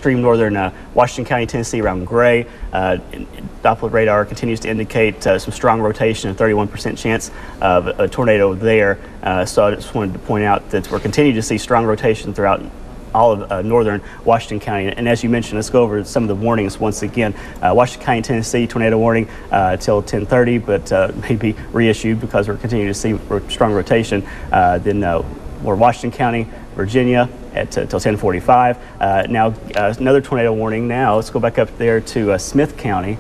extreme northern Washington County, Tennessee around Gray. Doppler radar continues to indicate some strong rotation, a 31% chance of a tornado there. So I just wanted to point out that we're continuing to see strong rotation throughout all of northern Washington County. And as you mentioned, let's go over some of the warnings once again. Washington County, Tennessee, tornado warning till 10:30, but may be reissued because we're continuing to see strong rotation. Then we're Washington County, Virginia at till 10:45. Now another tornado warning. Now let's go back up there to Smith County,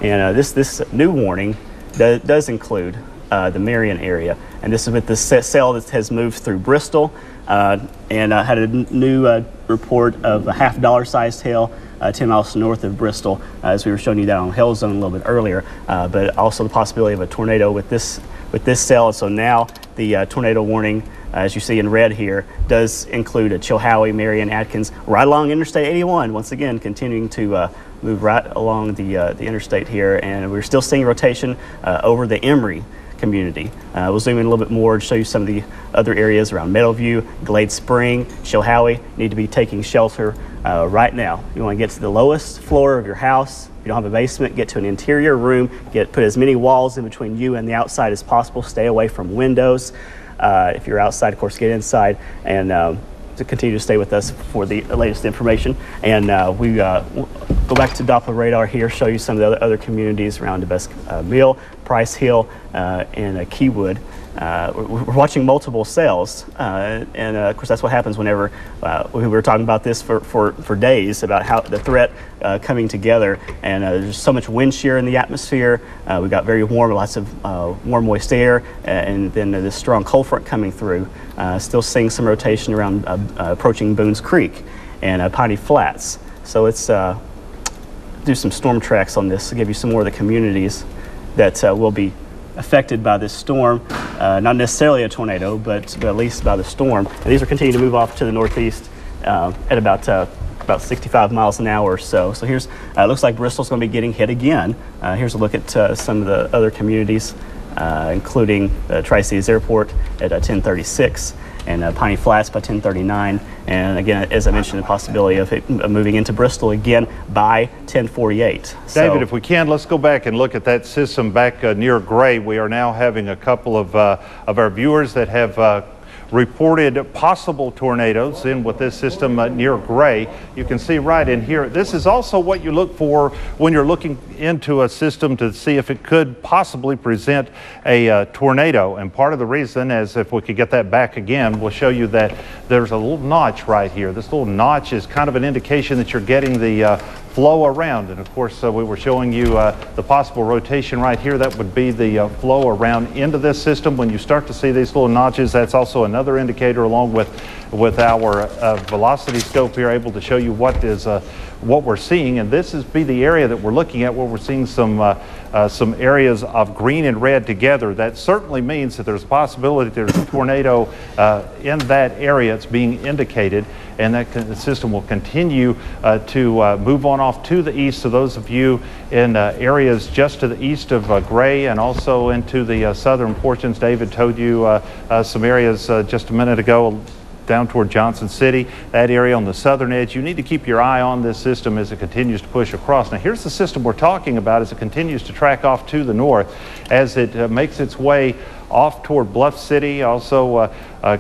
and this new warning does include the Marion area, and this is with the cell that has moved through Bristol, and had a new report of a $half sized hail 10 miles north of Bristol, as we were showing you that on hail zone a little bit earlier, but also the possibility of a tornado with this cell. So now the tornado warning, as you see in red here, does include a Chilhowie, Marion, Atkins, right along Interstate 81. Once again, continuing to move right along the interstate here, and we're still seeing rotation over the Emory community. We'll zoom in a little bit more and show you some of the other areas around Meadowview, Glade Spring, Chilhowie. Need to be taking shelter right now. You want to get to the lowest floor of your house. If you don't have a basement, get to an interior room. Put as many walls in between you and the outside as possible. Stay away from windows. If you're outside, of course, get inside, and to continue to stay with us for the latest information. And we go back to Doppler radar here, show you some of the other communities around DeBesque Mill, Price Hill, and Keywood. We're watching multiple cells, and of course that's what happens whenever we were talking about this for days about how the threat coming together, and there's so much wind shear in the atmosphere. We got very warm, lots of warm moist air, and then this strong cold front coming through. Still seeing some rotation around approaching Boones Creek and Piney Flats. So let's do some storm tracks on this to give you some more of the communities that will be affected by this storm. Not necessarily a tornado, but at least by the storm. And these are continuing to move off to the northeast at about 65 miles an hour or so. So here's, looks like Bristol's going to be getting hit again. Here's a look at some of the other communities, including Tri-Cities Airport at 1036. And Piney Flats by 1039. And again, as I mentioned, the possibility of it moving into Bristol again by 1048. David, if we can, let's go back and look at that system back near Gray. We are now having a couple of our viewers that have reported possible tornadoes in with this system near Gray. You can see right in here. This is also what you look for when you're looking into a system to see if it could possibly present a tornado. And part of the reason is, if we could get that back again, we'll show you that there's a little notch right here. This little notch is kind of an indication that you're getting the flow around. And of course, we were showing you the possible rotation right here. That would be the flow around into this system. When you start to see these little notches, that's also another indicator, along with our velocity scope here, able to show you what we're seeing. And this is the area that we're looking at, where we're seeing some areas of green and red together. That certainly means that there's a possibility there's a tornado in that area. It's being indicated, and that the system will continue to move on off to the east. So those of you in areas just to the east of Gray, and also into the southern portions, David told you some areas just a minute ago down toward Johnson City, that area on the southern edge. You need to keep your eye on this system as it continues to push across. Now here's the system we're talking about as it continues to track off to the north, as it makes its way off toward Bluff City, also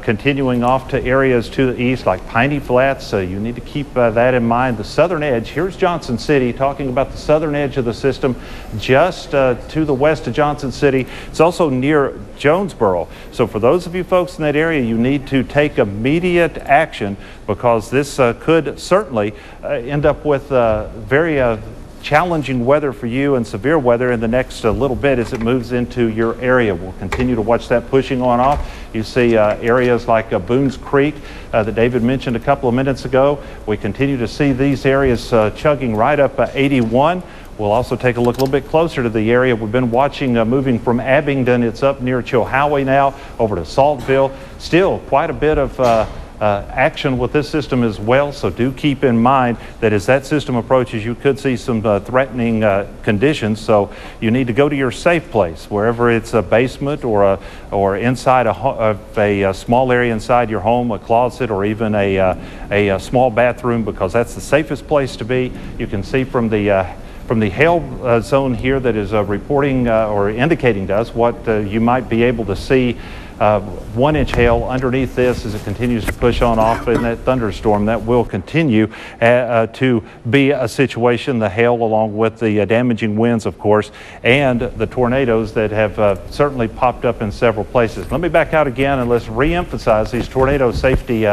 continuing off to areas to the east like Piney Flats. You need to keep that in mind. The southern edge, here's Johnson City, talking about the southern edge of the system, just to the west of Johnson City. It's also near Jonesboro. So for those of you folks in that area, you need to take immediate action, because this could certainly end up with very challenging weather for you, and severe weather in the next little bit as it moves into your area. We'll continue to watch that pushing on off. You see areas like Boones Creek that David mentioned a couple of minutes ago. We continue to see these areas chugging right up 81. We'll also take a look a little bit closer to the area we've been watching moving from Abingdon. It's up near Chilhowie now, over to Saltville. Still quite a bit of action with this system as well, so do keep in mind that as that system approaches, you could see some threatening conditions, so you need to go to your safe place, wherever it's a basement or inside a small area inside your home, a closet, or even a small bathroom, because that's the safest place to be. You can see from the hail zone here that is reporting or indicating to us what you might be able to see. 1-inch hail underneath this as it continues to push on off in that thunderstorm. That will continue to be a situation, the hail along with the damaging winds, of course, and the tornadoes that have certainly popped up in several places. Let me back out again and let's re-emphasize these tornado safety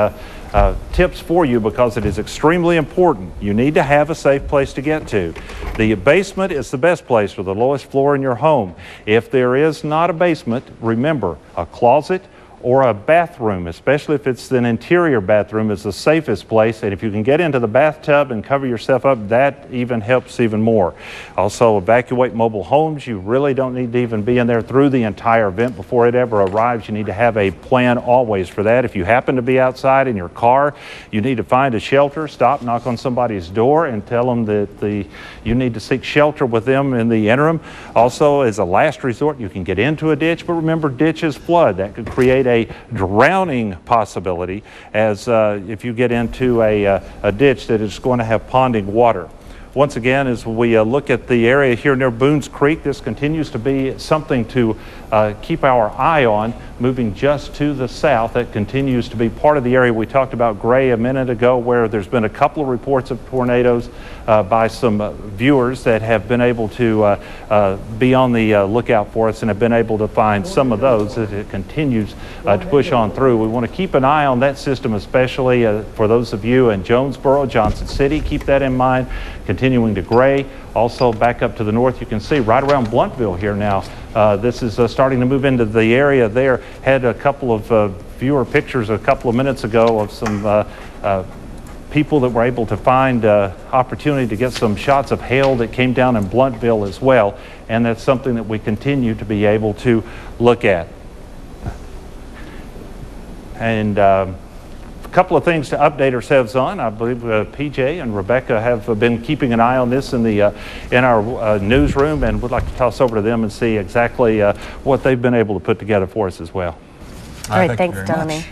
tips for you, because it is extremely important. You need to have a safe place to get to. The basement is the best place, or the lowest floor in your home. If there is not a basement, remember, a closet or a bathroom, especially if it's an interior bathroom, is the safest place. And if you can get into the bathtub and cover yourself up, that even helps even more. Also, evacuate mobile homes. You really don't need to even be in there through the entire event before it ever arrives. You need to have a plan always for that. If you happen to be outside in your car, you need to find a shelter. Stop, knock on somebody's door, and tell them that you need to seek shelter with them in the interim. Also, as a last resort, you can get into a ditch, but remember, ditches flood. That could create a drowning possibility, as if you get into a ditch that is going to have ponding water. Once again, as we look at the area here near Boones Creek, this continues to be something to keep our eye on. Moving just to the south, that continues to be part of the area we talked about, Gray, a minute ago, where there's been a couple of reports of tornadoes by some viewers that have been able to be on the lookout for us and have been able to find some of those as it continues to push on through. We want to keep an eye on that system, especially for those of you in Jonesboro, Johnson City. Keep that in mind. Continuing to Gray. Also back up to the north, you can see right around Bluntville here now. This is starting to move into the area there. Had a couple of viewer pictures a couple of minutes ago of some people that were able to find opportunity to get some shots of hail that came down in Bluntville as well. And that's something that we continue to be able to look at. And a couple of things to update ourselves on. I believe PJ and Rebecca have been keeping an eye on this in our newsroom, and would like to toss over to them and see exactly what they've been able to put together for us as well. All right, thanks, Donnie.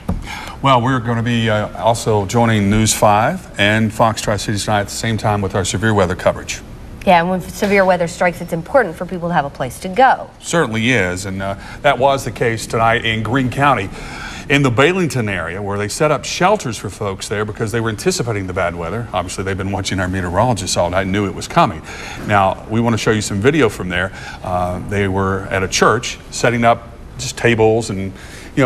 Well, we're going to be also joining News 5 and Fox Tri-Cities tonight at the same time with our severe weather coverage. Yeah, and when severe weather strikes, it's important for people to have a place to go. Certainly is, and that was the case tonight in Greene County. In the Baileyton area, where they set up shelters for folks there because they were anticipating the bad weather. Obviously, they've been watching our meteorologists all night and knew it was coming. Now, we want to show you some video from there. They were at a church setting up just tables and,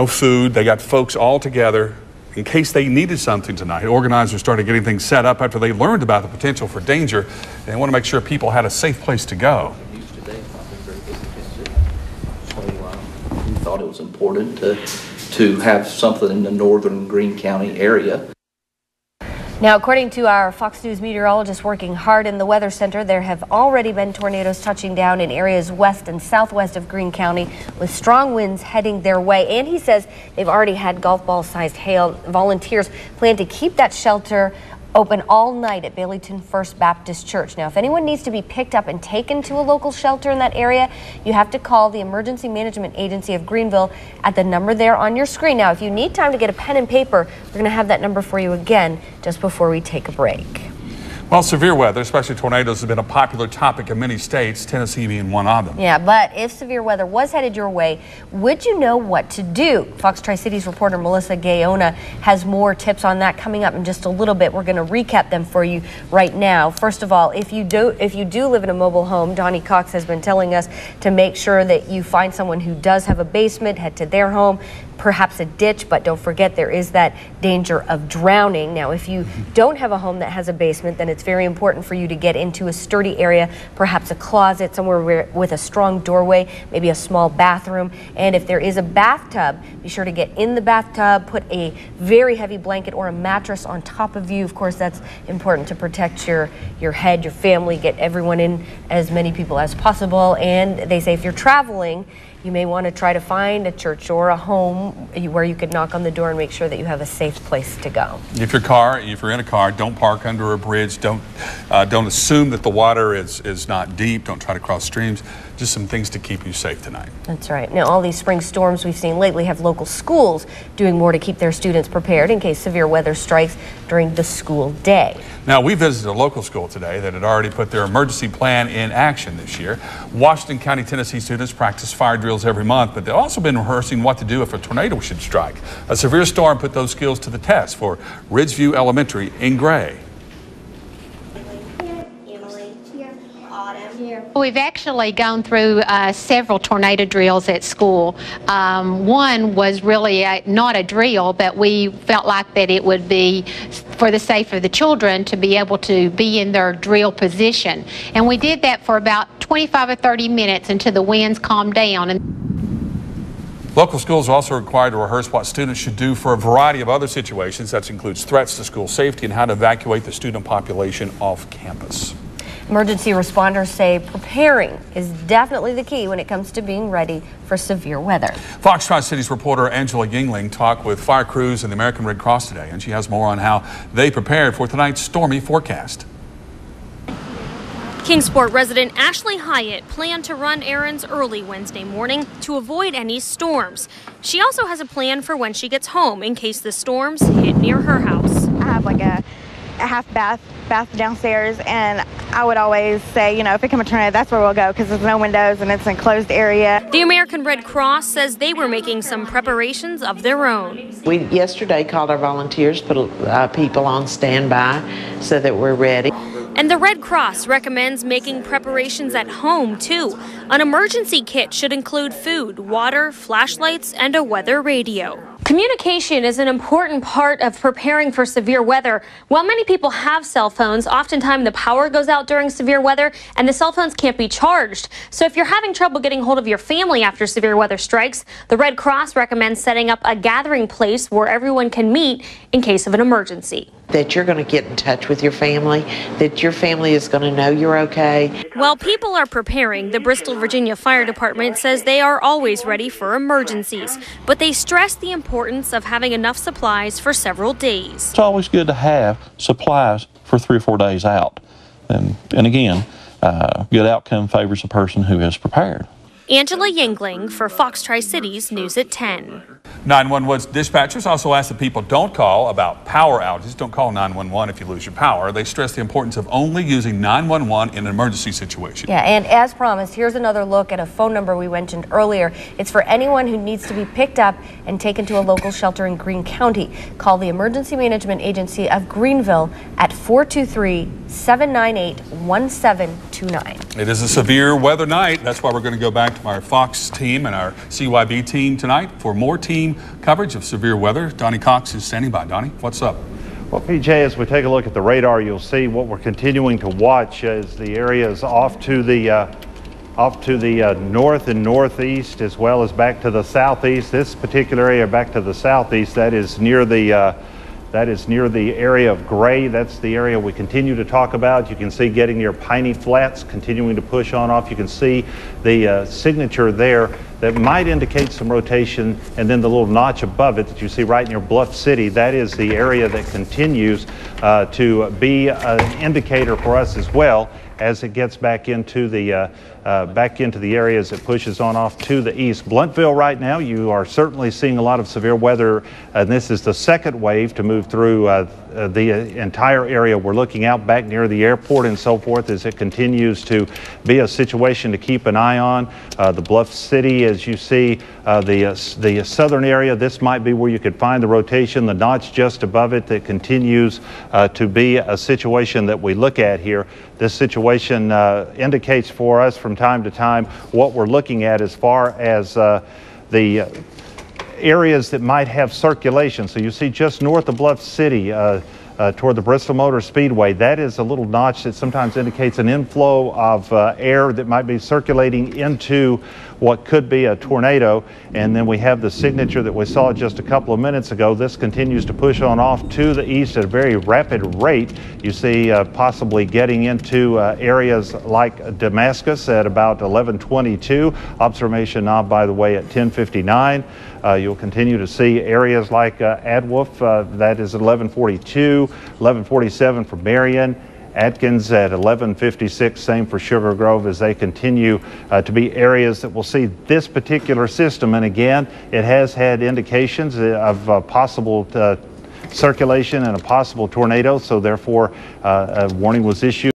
food. They got folks all together in case they needed something tonight. Organizers started getting things set up after they learned about the potential for danger. They want to make sure people had a safe place to go. So we thought it was important to have something in the northern Greene County area. Now, according to our Fox News meteorologist working hard in the Weather Center, there have already been tornadoes touching down in areas west and southwest of Greene County with strong winds heading their way. And he says they've already had golf ball sized hail. Volunteers plan to keep that shelter open all night at Baileyton First Baptist Church. Now, if anyone needs to be picked up and taken to a local shelter in that area, you have to call the Emergency Management Agency of Greenville at the number there on your screen. Now, if you need time to get a pen and paper, we're going to have that number for you again just before we take a break. Well, severe weather, especially tornadoes, has been a popular topic in many states, Tennessee being one of them. Yeah, but if severe weather was headed your way, would you know what to do? Fox Tri-Cities reporter Melissa Gayona has more tips on that coming up in just a little bit. We're going to recap them for you right now. First of all, if you do live in a mobile home, Donnie Cox has been telling us to make sure that you find someone who does have a basement, head to their home, perhaps a ditch, but don't forget there is that danger of drowning. Now, if you don't have a home that has a basement, then it's very important for you to get into a sturdy area, perhaps a closet, somewhere with a strong doorway, maybe a small bathroom. And if there is a bathtub, be sure to get in the bathtub, put a very heavy blanket or a mattress on top of you. Of course, that's important to protect your head, your family, get everyone in, as many people as possible. And they say if you're traveling you may want to try to find a church or a home where you could knock on the door and make sure that you have a safe place to go. If you're in a car, don't park under a bridge. Don't assume that the water is not deep. Don't try to cross streams. Just some things to keep you safe tonight. That's right. Now, all these spring storms we've seen lately have local schools doing more to keep their students prepared in case severe weather strikes during the school day. Now, we visited a local school today that had already put their emergency plan in action this year. Washington County, Tennessee students practice fire drills every month, but they've also been rehearsing what to do if a tornado should strike. A severe storm put those skills to the test for Ridgeview Elementary in Gray. We've actually gone through several tornado drills at school. One was really not a drill, but we felt like that it would be for the safety of the children to be able to be in their drill position. And we did that for about 25 or 30 minutes until the winds calmed down. Local schools are also required to rehearse what students should do for a variety of other situations. That includes threats to school safety and how to evacuate the student population off campus. Emergency responders say preparing is definitely the key when it comes to being ready for severe weather. Fox Tri-Cities reporter Angela Yingling talked with fire crews and the American Red Cross today, and she has more on how they prepared for tonight's stormy forecast. Kingsport resident Ashley Hyatt planned to run errands early Wednesday morning to avoid any storms. She also has a plan for when she gets home in case the storms hit near her house. I have like a half bath downstairs, and I would always say, you know, if it comes a tornado, that's where we'll go because there's no windows and it's an enclosed area. The American Red Cross says they were making some preparations of their own. We yesterday called our volunteers, put people on standby so that we're ready. And the Red Cross recommends making preparations at home, too. An emergency kit should include food, water, flashlights, and a weather radio. Communication is an important part of preparing for severe weather. While many people have cell phones, oftentimes the power goes out during severe weather and the cell phones can't be charged. So if you're having trouble getting hold of your family after severe weather strikes, the Red Cross recommends setting up a gathering place where everyone can meet in case of an emergency. That you're going to get in touch with your family, that your family is going to know you're okay. While people are preparing, the Bristol, Virginia Fire Department says they are always ready for emergencies, but they stress the importance of having enough supplies for several days. It's always good to have supplies for 3 or 4 days out. And again, good outcome favors a person who is prepared. Angela Yingling for Fox Tri-Cities News at 10. 911 dispatchers also ask that people don't call about power outages. Don't call 911 if you lose your power. They stress the importance of only using 911 in an emergency situation. Yeah, and as promised, here's another look at a phone number we mentioned earlier. It's for anyone who needs to be picked up and taken to a local shelter in Greene County. Call the Emergency Management Agency of Greenville at 423-798-1729. It is a severe weather night. That's why we're going to go back to our Fox team and our CYB team tonight for more team coverage of severe weather. Donnie Cox is standing by. Donnie, what's up? Well, PJ, as we take a look at the radar, you'll see what we're continuing to watch is the areas off to the north and northeast, as well as back to the southeast. This particular area back to the southeast, that is near the area of Gray. That's the area we continue to talk about. You can see getting near Piney Flats, continuing to push on off. You can see the signature there that might indicate some rotation, and then the little notch above it that you see right near Bluff City, that is the area that continues to be an indicator for us as well as it gets back into the areas it pushes on off to the east. Bluntville right now, you are certainly seeing a lot of severe weather, and this is the second wave to move through the entire area. We're looking out back near the airport and so forth as it continues to be a situation to keep an eye on. The Bluff City, as you see, the southern area, this might be where you could find the rotation, the notch just above it that continues to be a situation that we look at here. This situation indicates for us from time to time what we're looking at as far as the areas that might have circulation. So you see just north of Bluff City, toward the Bristol Motor Speedway. That is a little notch that sometimes indicates an inflow of air that might be circulating into what could be a tornado. And then we have the signature that we saw just a couple of minutes ago. This continues to push on off to the east at a very rapid rate. You see possibly getting into areas like Damascus at about 11:22. Observation knob, by the way, at 10:59. You'll continue to see areas like Adwolf, that is 11:42, 11:47 for Marion. Atkins at 11:56, same for Sugar Grove, as they continue to be areas that will see this particular system. And again, it has had indications of possible circulation and a possible tornado, so therefore a warning was issued.